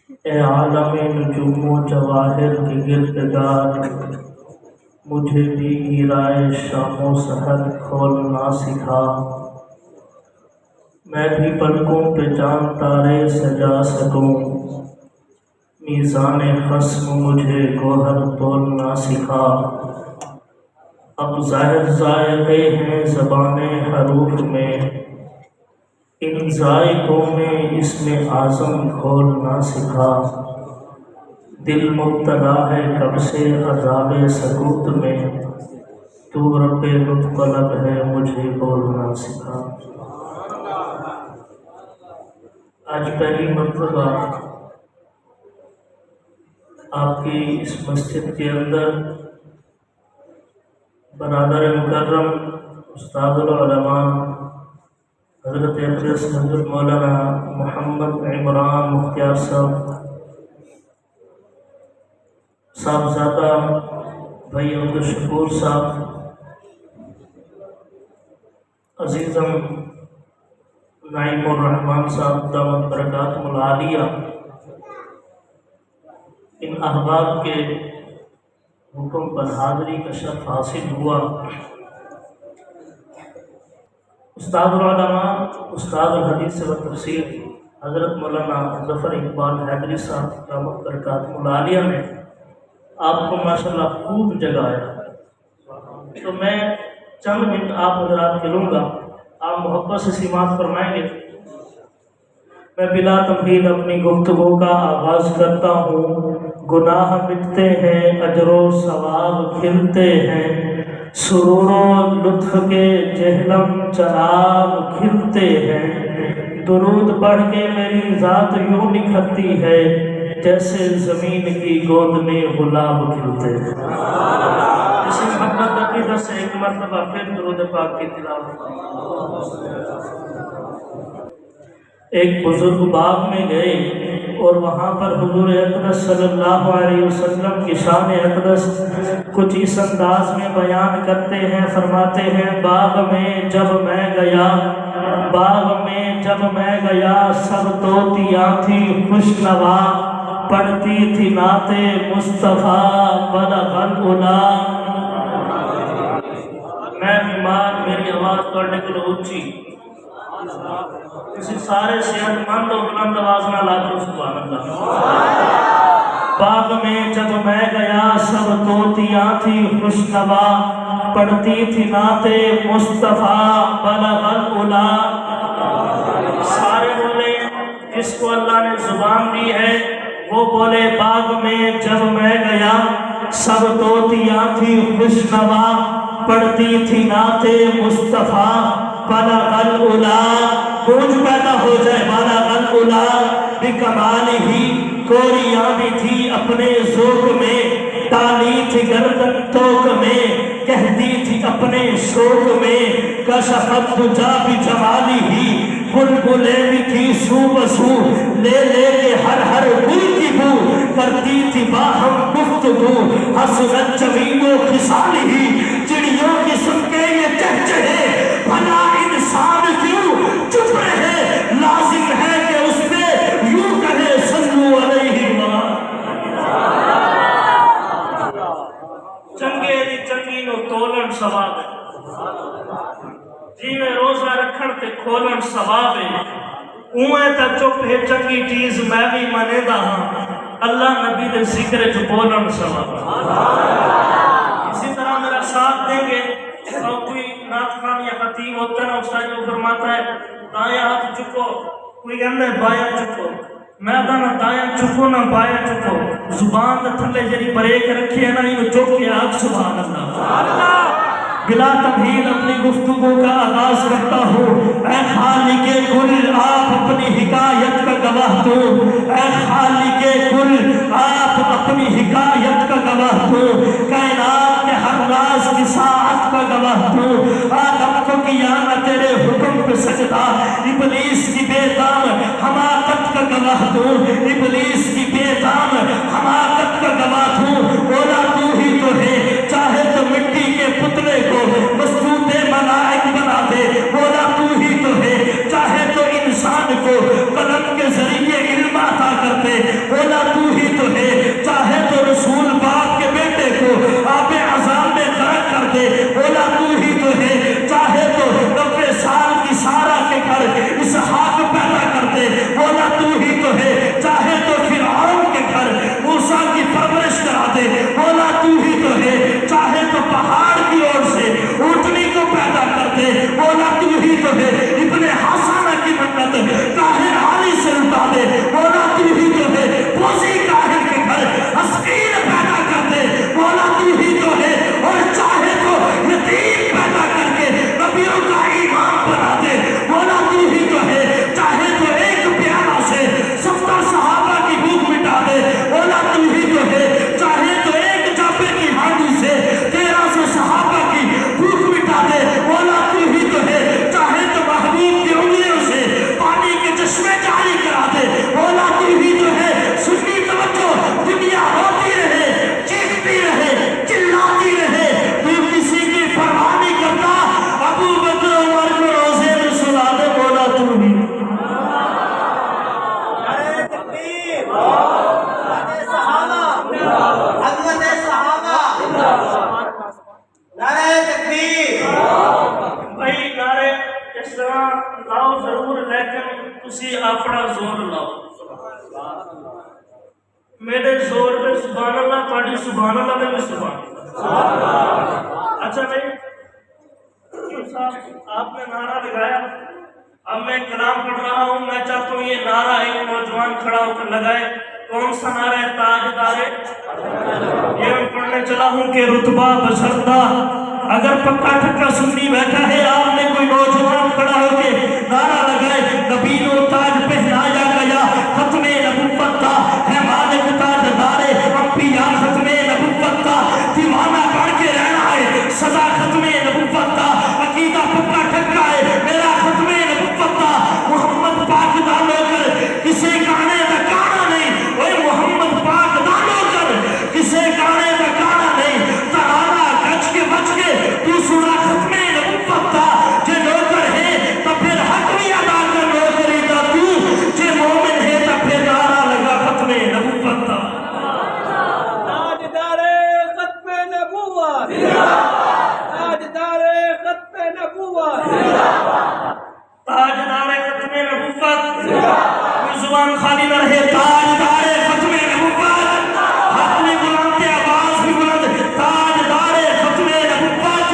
اے عالم نجوم و جواہر کے گردگار، مجھے بھی گرائے شام و سحر کھولنا سکھا۔ میں بھی پلکوں پہ چاند تارے سجا سکوں، میزان خصم مجھے گوہر تولنا سکھا۔ اب ظاہر ذائقے ہیں زبان حروف میں، ان ذائقوں میں اسم اعظم کھولنا سکھا۔ دل مبتلا ہے کب سے عذاب سکوت میں، تو رب لطف طلب ہے مجھے بولنا سکھا۔ آج پہلی مرتبہ آپ کی اس مسجد کے اندر برادر مکرم استاد العلماء حضرت اقدس حضرت مولانا محمد عمران مختار صاحبزادہ بھائی عبدالشکور صاحب، عزیزم نعیم الرحمن صاحب دامت برکاتہم العالیہ، ان احباب کے حکم پر حاضری کا شرف حاصل ہوا۔ استاد العلماء استاد الحدیث و تفسیر حضرت مولانا ظفر اقبال حیدری صاحب دامت برکاتہم العالیہ نے آپ کو ماشاءاللہ خوب جگایا، تو میں چند منٹ آپ حضرات کے لوں گا، آپ محبت سے سماعت فرمائیں گے۔ میں بلا تمہید اپنی گفتگو کا آغاز کرتا ہوں۔ گناہ مٹتے ہیں، اجر و ثواب کھلتے ہیں، سرور و لطف کے جہلم چناب کھلتے ہیں۔ درود پڑھ کے میری ذات یوں نکھرتی ہے، جیسے زمین کی گود میں گلاب کھلتے ہیں۔ اسی محبت عقیدت سے ایک مرتبہ پھر درود پاک کی تلاوت۔ ایک بزرگ باغ میں گئے اور وہاں پر حضور اقدس صلی اللہ علیہ وسلم کی شان اقدس کچھ اس انداز میں بیان کرتے ہیں، فرماتے ہیں باغ میں جب میں گیا، باغ میں جب میں گیا، سب طوطیاں تھی خوش نوا، پڑھتی تھی نعت مصطفیٰ بلغ العلا۔ میں بیمار، میری آواز پڑھنے کے لیے اونچی، کسی سارے صحت مند اور بلند آواز نہ لاکھوں سبحان اللہ۔ باغ میں جب میں گیا، سب طوطیاں تھی خوش نوا، پڑھتی تھی نعت مصطفیٰ بلغ العلا۔ سارے بولے، جس کو اللہ نے زبان دی ہے وہ بولے باغ میں جب میں گیا، سب طوطیاں تھی خوش نوا، پڑھتی تھی نعت مصطفیٰ بلغ العلا۔ گونج پیدا ہو جائے بلغ العلا بکمالہ، کوریاں بھی تھی اپنے ذوق میں، ڈالی تھی گردن توک میں، کہتی تھی اپنے شوق میں، کشفت دجا بجمالہ، بلبلیں بھی تھی سو بسو، لے لے کے ہر ہر گل کی بو، کرتی تھی باہم گفتگو، حسنت جمیل و خصالہ، چڑیوں کی سن کے یہ چہچہے، بھلا انسان کیوں چپ رہے، لازم ہے کہ اس پہ یوں کہے صلو علیہ وسلم۔ چنگے دی چنگی نو تولن ثواب ہے، جی میں روزہ رکھن تے کھولن ثواب ہے، اوہیں تا چپ ہے چنگی چیز میں بھی منے دا ہاں، اللہ نبی دے ذکر جو بولن ثواب ہے۔ اسی طرح میرا ساتھ دیں گے، اور کوئی نعت خان یا خطیب ہوتا ہے نا، استاد جو فرماتا ہے دائیں ہاتھ چکو، کوئی کہتا ہے بایاں چکو، میں نہ دائیں چکو نہ بایاں چکو، زبان دے تھلے جڑی بریک رکھی ہے نا، یہ چک کے آگ سبحان اللہ۔ بلا تمہید اپنی گفتگو کا آغاز کرتا ہوں۔ اے خالق کل آپ اپنی حکایت کا گواہ تو، اے خالق کل آپ اپنی حکایت کا گواہ تو، کائنات کے ہر راز کی ساعت کا گواہ تو، آدم کو کیا نہ تیرے حکم پہ سجدہ، ابلیس کی بے دام حماقت کا گواہ تو، ابلیس کی بے دام حماقت کا گواہ تو، بولا تو ہی تو ہے، چاہے تو مٹی کے پتلے کو مسجود ملائک بنا دے، بولا تو ہی تو ہے، چاہے تو انسان کو قلم کے ذریعے علم عطا کر دے، نعرہ تکبیر بھائی نعرے اس طرح لاؤ ضرور لیکن تسی اپنا زور لاؤ میرے زور پہ سبحان اللہ تھوڑی سبحان اللہ میں بھی سبحان اللہ اچھا بھائی کیوں صاحب آپ نے نعرہ لگایا اب میں کلام پڑھ رہا ہوں میں چاہتا ہوں یہ نعرہ ایک نوجوان کھڑا ہو کر لگائے کون سا نعرہ ہے تاجدار یہ میں پڑھنے چلا ہوں کہ رتبہ بشردہ اگر پکا ٹھکا سنی بیٹھا ہے آپ نے کوئی نوجوان کھڑا ہو کے نعرہ لگائے نبی و تاج پہنایا گیا ختم نبوت کا ہے مالک تاجدار انبیاء ختم نبوت کا دیوانہ بڑھ کے رہنا ہے سزا ختم نبوت کا عقیدہ پکا ٹھکا ہے میرا ختم نبوت کا محمد پاک دا لو کر کسے گانے دا گانا نہیں اوے محمد پاک دا لو کر کسے گانے دا گانا نہیں ترانہ گچ کے بچ کے تو سنا ختم نبوت کا جے نوکر ہے تو پھر حق بھی ادا کر نوکری دا تو جے مومن ہے تو پھر نعرہ لگا ختم نبوت کا تاجدار ختم نبوت تاجدار ختم نبوت تاجدار ختم نبوت کوئی زبان خالی نہ رہے تاجدار ختم نبوت حق بھی بلند آواز بھی بلند تاجدار ختم نبوت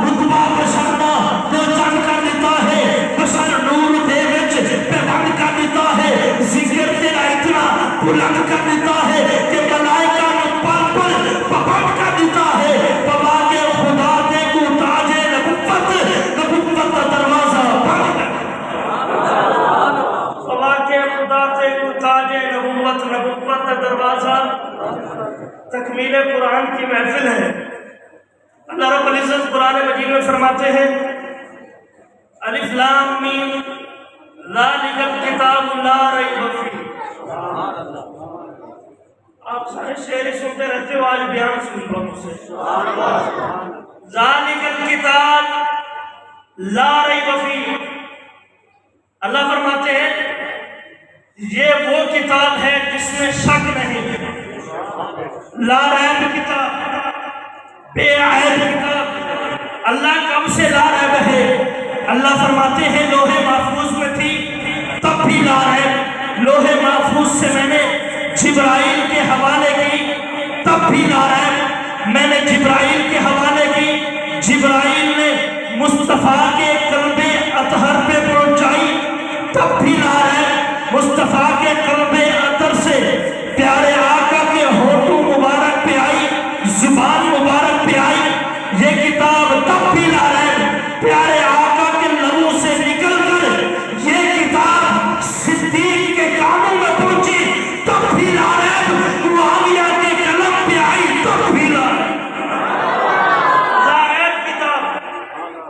رتبہ بشردہ جو چند کر دیتا ہے بشر نور دے وچ پیوند کر دیتا ہے ذکر تیرا اتنا بلند کر دیتا ہے کہ ملائکہ نے پل پل پابند کر دیتا ہے بابا کے خدا دے کو تاج نبوت نبوت کا دروازہ بند کر بابا کے خدا دے کو تاج نبوت نبوت کا دروازہ تکمیل قرآن کی محفل ہے اللہ رب العزت قرآن مجید میں فرماتے ہیں الف لام میم ذالک الکتاب لا ریب فیہ آپ سارے شعر سنتے رہتے ہو آج بیان سن لو مجھ سے ذالک الکتاب لا ریب فیہ اللہ فرماتے ہیں یہ وہ کتاب ہے جس میں شک نہیں لا ریب کتاب بے عیب کتاب اللہ کب سے لا ریب ہے اللہ فرماتے ہیں لوح محفوظ میں تھی تب بھی لا ریب لوح محفوظ سے میں نے جبرائیل کے حوالے کی تب بھی لا ریب میں نے جبرائیل کے حوالے کی جبرائیل نے مصطفیٰ کے قلب اطہر پہ پہنچائی تب بھی لا ریب مصطفیٰ کے قلب اطہر سے پیارے آقا کے ہونٹوں مبارک پہ آئی زبان مبارک پہ آئی یہ کتاب تب بھی لا ریب پیارے آقا کے لبوں سے نکل کر یہ کتاب صدیق کے کانوں میں پہنچی تب بھی لا ریب معاویہ کے قلم پہ آئی تب بھی لا ریب کتاب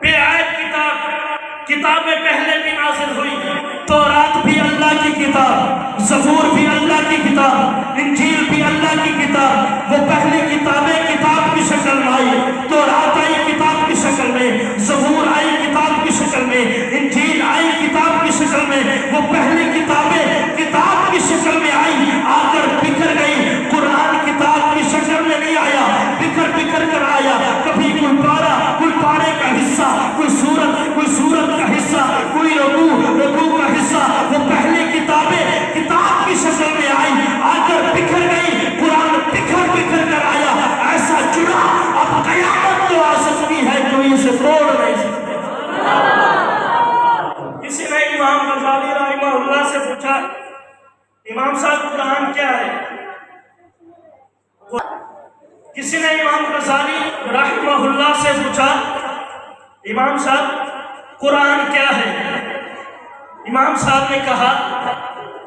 بے عیب کتاب کتابیں پہلے بھی نازل ہوئی تورات بھی اللہ کی کتاب زبور بھی اللہ کی کتاب انجیل بھی اللہ کی کتاب وہ پہلی کتابیں کتاب کی شکل میں آئی تورات آئی کتاب کی شکل میں زبور آئی کتاب کی شکل میں انجیل آئی کتاب کی شکل میں وہ پہلی کتابیں کتاب کی شکل میں آئی آ کر بکھر گئی قرآن کتاب کی شکل میں نہیں آیا بکھر بکھر کر آیا کبھی کوئی پارا کوئی پارے کا حصہ کوئی سورت کا حصہ کوئی رکوع کا حصہ وہ پہلی کتابیں کتاب کی شکل میں آئی آ کر بکھر گئی قرآن بکھر بکھر کر آیا ایسا جڑا اب قیامت تو آ سکتی ہے کوئی اسے توڑ نہیں سکتا کسی نے امام غزالی رحمہ اللہ سے پوچھا امام صاحب قرآن کیا ہے کسی نے امام غزالی رحمہ اللہ سے پوچھا امام صاحب قرآن کیا ہے امام صاحب نے کہا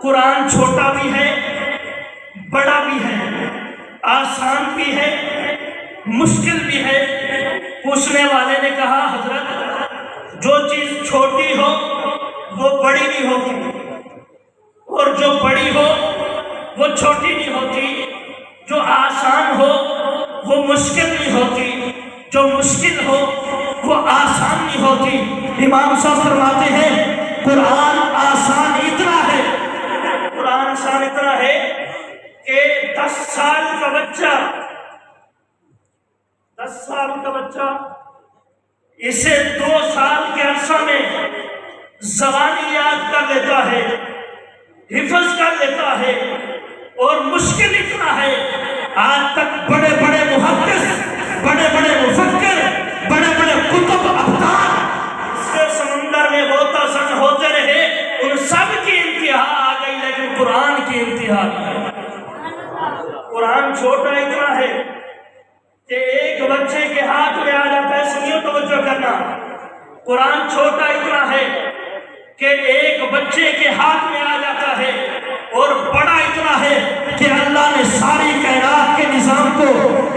قرآن چھوٹا بھی ہے بڑا بھی ہے آسان بھی ہے مشکل بھی ہے پوچھنے والے نے کہا حضرت جو چیز چھوٹی ہو وہ بڑی نہیں ہوتی اور جو بڑی ہو وہ چھوٹی نہیں ہوتی جو آسان ہو وہ مشکل نہیں ہوتی جو مشکل ہو وہ آسان نہیں ہوتی امام صاحب فرماتے ہیں قرآن آسان اتنا ہے کا بچہ 10 سال کا بچہ اسے 2 سال کے عرصہ میں زبانی یاد کر لیتا ہے، حفظ کر لیتا ہے، اور مشکل اتنا ہے آج تک بڑے بڑے محدث، بڑے بڑے مفکر، بڑے بڑے کتب ابدال اس کے سمندر میں غوطہ سن ہوتے رہے، ان سب کی انتہا آ گئی، لیکن قرآن کی انتہا نہیں۔ قرآن چھوٹا اتنا ہے کہ ایک بچے کے ہاتھ میں آ جاتا ہے، سنیو توجہ کرنا، قرآن چھوٹا اتنا ہے کہ ایک بچے کے ہاتھ میں آ جاتا ہے، اور بڑا اتنا ہے کہ اللہ نے ساری کائنات کے نظام کو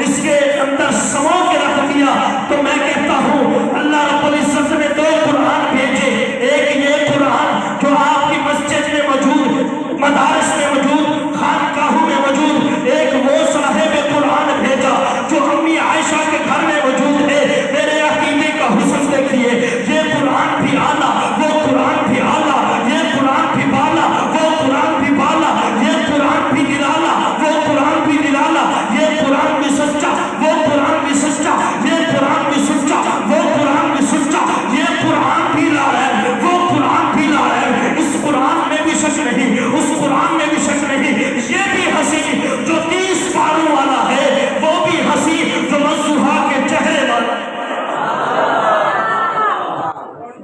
اس کے اندر سمو کے رکھ دیا۔ تو میں کہتا ہوں اللہ رب العزت نے 2 قرآن بھیجے، ایک یہ قرآن جو آپ کی مسجد میں موجود، مدارس میں موجود، خانقاہوں میں موجود، ایک وہ صاحب قرآن بھیجا جو امی عائشہ کے گھر میں موجود ہے۔ میرے عقیدے کا حسن دیکھیے، یہ قرآن بھی اعلیٰ، وہ قرآن بھی اعلیٰ، یہ قرآن بھی بالا، وہ قرآن بھی بالا، یہ قرآن بھی نرالا، وہ قرآن بھی نرالا، یہ قرآن بھی سچا، وہ قرآن بھی سچا، یہ قرآن بھی سچا، وہ قرآن بھی سچا، یہ قرآن بھی لا ہے، وہ قرآن بھی لا ہے۔ اس قرآن میں بھی شک نہیں، اس قرآن میں بھی شک نہیں، یہ بھی ہنسی جو 30 پاروں والا ہے، وہ بھی ہنسی جو مصطفیٰ کے چہرے والا ہے۔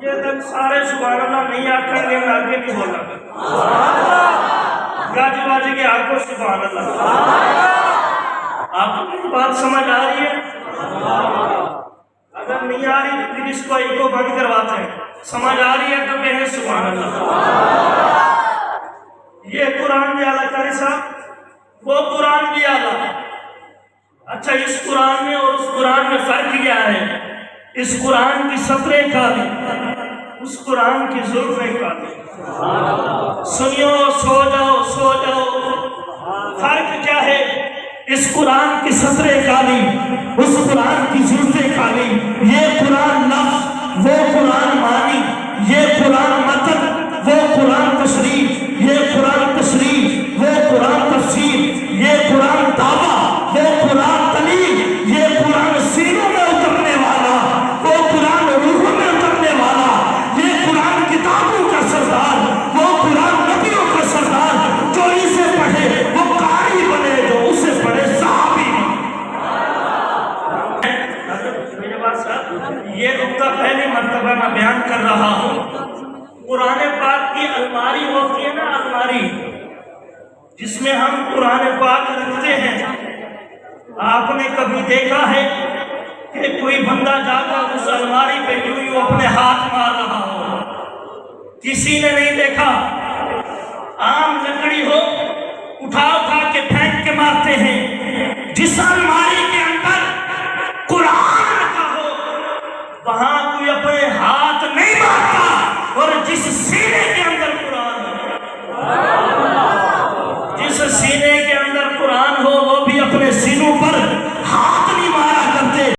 یہ تک سارے سبحان اللہ نہیں آکھیں گے، میں آگے نہیں بولا گاجی باجی کے آگے سبحان اللہ۔ آپ کو میری بات سمجھ آ رہی ہے؟ اگر نہیں آ رہی تو پھر اس کو ایک کو بند کرواتے ہیں، سمجھ آ رہی ہے تو کہیں سبحان اللہ۔ یہ قرآن بھی اعلیٰ قاری صاحب، وہ قرآن بھی اعلیٰ۔ اچھا، اس قرآن میں اور اس قرآن میں فرق کیا ہے؟ اس قرآن کی سطریں کالی، اس قرآن کی زلفیں کالی۔ سنیو، سو جاؤ سو جاؤ، فرق کیا ہے؟ اس قرآن کی سطریں کالی، اس قرآن کی زلفیں کالی۔ یہ قرآن لفظ، وہ قرآن معنی، یہ قرآن متن، وہ قرآن تشریح، یہ قرآن تشریح، وہ قرآن تفسیر، یہ قرآن دعویٰ، وہ قرآن دلیل، یہ قرآن سینوں میں اترنے والا، وہ قرآن روحوں میں اترنے والا، یہ قرآن کتابوں کا سردار، وہ قرآن نبیوں کا سردار، جو اسے پڑھے وہ قاری بنے، جو اسے پڑھے صحابی۔ یہ نقطہ پہلی مرتبہ میں بیان کر رہا ہوں۔ قرآن پاک کی الماری ہوتی ہے نا، الماری جس میں ہم قرآن پاک رکھتے ہیں، آپ نے کبھی دیکھا ہے کہ کوئی بندہ جا کر اس الماری پہ یوں اپنے ہاتھ مار رہا ہو؟ کسی نے نہیں دیکھا۔ عام لکڑی ہو، اٹھا اٹھا کے پھینک کے مارتے ہیں۔ جس الماری کے اندر قرآن رکھا ہو وہاں کوئی اپنے ہاتھ نہیں مارتا، اور جس سینے کے